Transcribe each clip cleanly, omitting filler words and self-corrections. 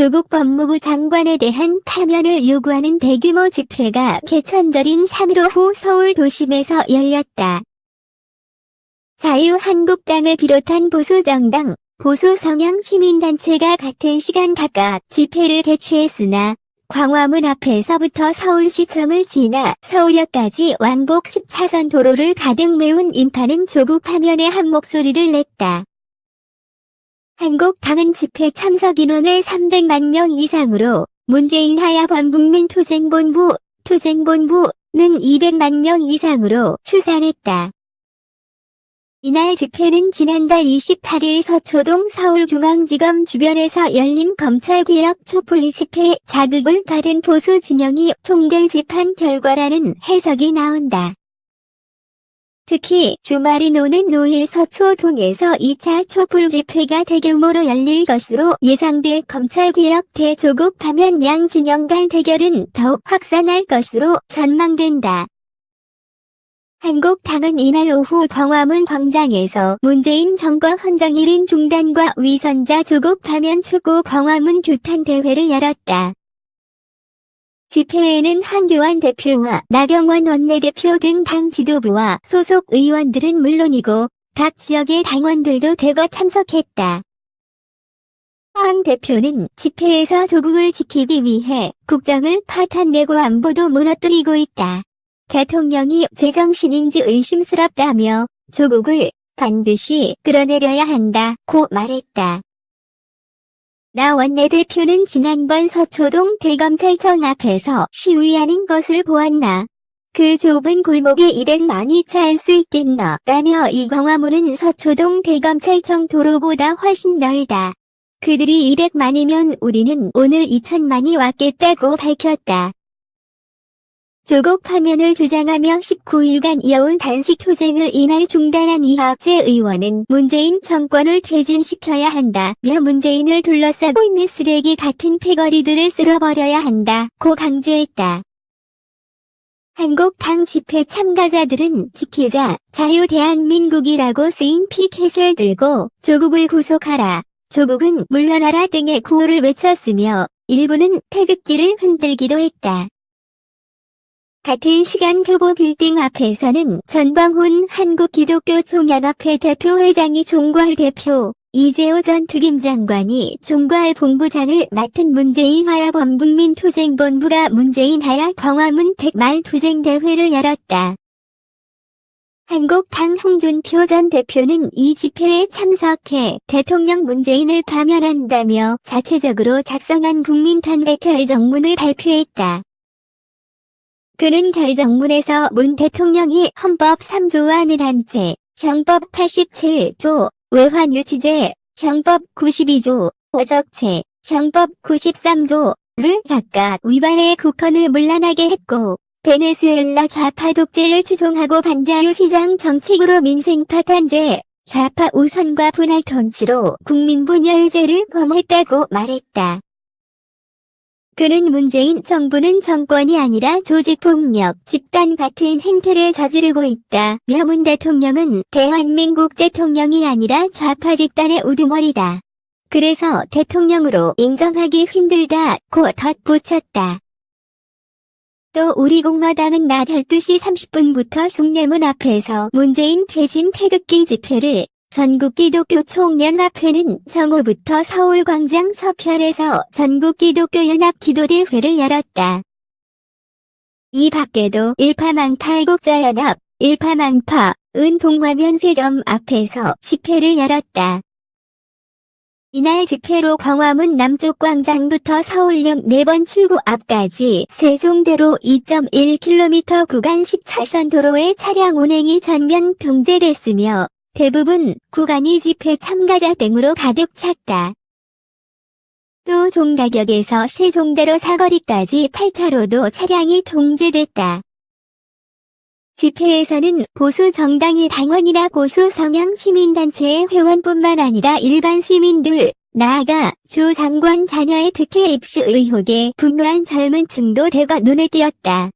조국 법무부 장관에 대한 파면을 요구하는 대규모 집회가 개천절인 3일 오후 서울 도심에서 열렸다. 자유한국당을 비롯한 보수정당, 보수성향 시민단체가 같은 시간 각각 집회를 개최했으나 광화문 앞에서부터 서울시청을 지나 서울역까지 왕복 10차선 도로를 가득 메운 인파는 조국 파면에 한 목소리를 냈다. 한국당은 집회 참석 인원을 300만 명 이상으로 문재인 하야 범국민 투쟁본부는 200만 명 이상으로 추산했다. 이날 집회는 지난달 28일 서초동 서울중앙지검 주변에서 열린 검찰개혁 촛불 집회 자극을 받은 보수 진영이 총결집한 결과라는 해석이 나온다. 특히 주말인 오는 5일 서초동에서 2차 촛불 집회가 대규모로 열릴 것으로 예상돼 검찰개혁 대 조국 파면 양 진영 간 대결은 더욱 확산할 것으로 전망된다. 한국당은 이날 오후 광화문 광장에서 문재인 정권 헌정일인 중단과 위선자 조국 파면 촉구 광화문 규탄 대회를 열었다. 집회에는 한교안 대표와 나경원 원내대표 등 당 지도부와 소속 의원들은 물론이고 각 지역의 당원들도 대거 참석했다. 황 대표는 집회에서 조국을 지키기 위해 국정을 파탄내고 안보도 무너뜨리고 있다. 대통령이 제정신인지 의심스럽다며 조국을 반드시 끌어내려야 한다고 말했다. 나 원내대표는 지난번 서초동 대검찰청 앞에서 시위하는 것을 보았나. 그 좁은 골목에 200만이 차일 수 있겠나 라며 이 광화문은 서초동 대검찰청 도로보다 훨씬 넓다. 그들이 200만이면 우리는 오늘 2000만이 왔겠다고 밝혔다. 조국 파면을 주장하며 19일간 이어온 단식 투쟁을 이날 중단한 이학재 의원은 문재인 정권을 퇴진시켜야 한다며 문재인을 둘러싸고 있는 쓰레기 같은 패거리들을 쓸어버려야 한다고 강조했다. 한국당 집회 참가자들은 지키자 자유대한민국이라고 쓰인 피켓을 들고 조국을 구속하라, 조국은 물러나라 등의 구호를 외쳤으며 일부는 태극기를 흔들기도 했다. 같은 시간 교보 빌딩 앞에서는 전광훈 한국기독교총연합회 대표회장이 종괄 대표, 이재호 전 특임장관이 종괄 본부장을 맡은 문재인 하야 범국민 투쟁본부가 문재인 하야 광화문 100만 투쟁대회를 열었다. 한국당 홍준표 전 대표는 이 집회에 참석해 대통령 문재인을 파면한다며 자체적으로 작성한 국민탄핵 결정문을 발표했다. 그는 결정문에서 문 대통령이 헌법 3조안을 한 채, 형법 87조, 외환유치제, 형법 92조, 어적체, 형법 93조를 각각 위반해 국헌을 문란하게 했고, 베네수엘라 좌파 독재를 추종하고 반자유시장 정책으로 민생 파탄제, 좌파 우선과 분할 통치로 국민 분열제를 범했다고 말했다. 그는 문재인 정부는 정권이 아니라 조직폭력, 집단 같은 행태를 저지르고 있다며 문 대통령은 대한민국 대통령이 아니라 좌파 집단의 우두머리다. 그래서 대통령으로 인정하기 힘들다고 덧붙였다. 또 우리공화당은 낮 12시 30분부터 숭례문 앞에서 문재인 퇴진 태극기 집회를, 전국기독교총연합회는 정오부터 서울광장 서편에서 전국기독교연합기도대회를 열었다. 이 밖에도 일파망파 애국자연합, 일파망파, 은동화면세점 앞에서 집회를 열었다. 이날 집회로 광화문 남쪽 광장부터 서울역 4번 출구 앞까지 세종대로 2.1km 구간 10차선 도로의 차량 운행이 전면 통제됐으며 대부분 구간이 집회 참가자 등으로 가득 찼다. 또 종각역에서 세종대로 사거리까지 8차로도 차량이 통제됐다. 집회에서는 보수 정당의 당원이나 보수 성향 시민단체의 회원뿐만 아니라 일반 시민들, 나아가 주 장관 자녀의 특혜 입시 의혹에 분노한 젊은 층도 대거 눈에 띄었다.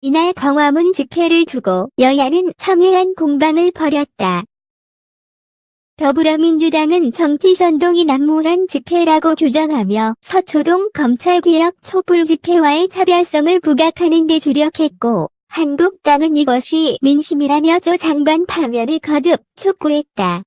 이날 광화문 집회를 두고 여야는 첨예한 공방을 벌였다. 더불어민주당은 정치선동이 난무한 집회라고 규정하며 서초동 검찰개혁 촛불 집회와의 차별성을 부각하는 데 주력했고, 한국당은 이것이 민심이라며 조 장관 파면을 거듭 촉구했다.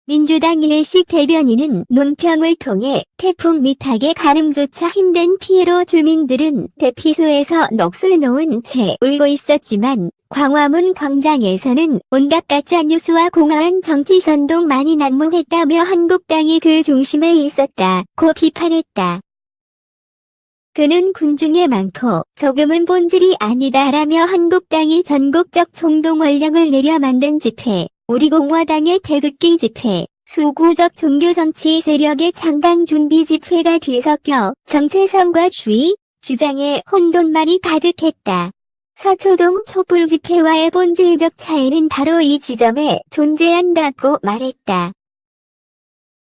민주당 이해식 대변인은 논평을 통해 태풍 미탁의 가늠조차 힘든 피해로 주민들은 대피소에서 넋을 놓은 채 울고 있었지만 광화문 광장에서는 온갖 가짜 뉴스와 공허한 정치선동만이 난무했다며 한국당이 그 중심에 있었다고 비판했다. 그는 군중에 많고 조금은 본질이 아니다라며 한국당이 전국적 총동원령을 내려 만든 집회, 우리공화당의 태극기 집회, 수구적 종교정치 세력의 창당 준비 집회가 뒤섞여 정체성과 주장에 혼돈만이 가득했다. 서초동 촛불 집회와의 본질적 차이는 바로 이 지점에 존재한다고 말했다.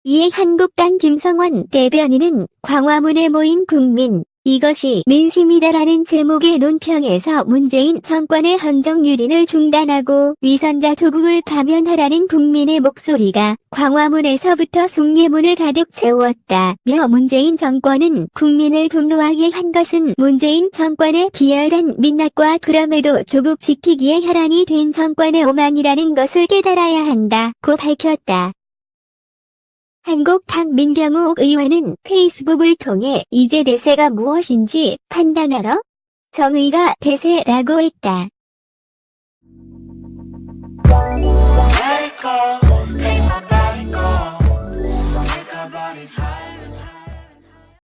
이에 한국당 김성원 대변인은 광화문에 모인 국민, 이것이 민심이다라는 제목의 논평에서 문재인 정권의 헌정유린을 중단하고 위선자 조국을 파면하라는 국민의 목소리가 광화문에서부터 숭례문을 가득 채웠다며 문재인 정권은 국민을 분노하게 한 것은 문재인 정권의 비열한 민낯과 그럼에도 조국 지키기에 혈안이 된 정권의 오만이라는 것을 깨달아야 한다고 밝혔다. 한국당 민경욱 의원은 페이스북을 통해 이제 대세가 무엇인지 판단하러 정의가 대세라고 했다.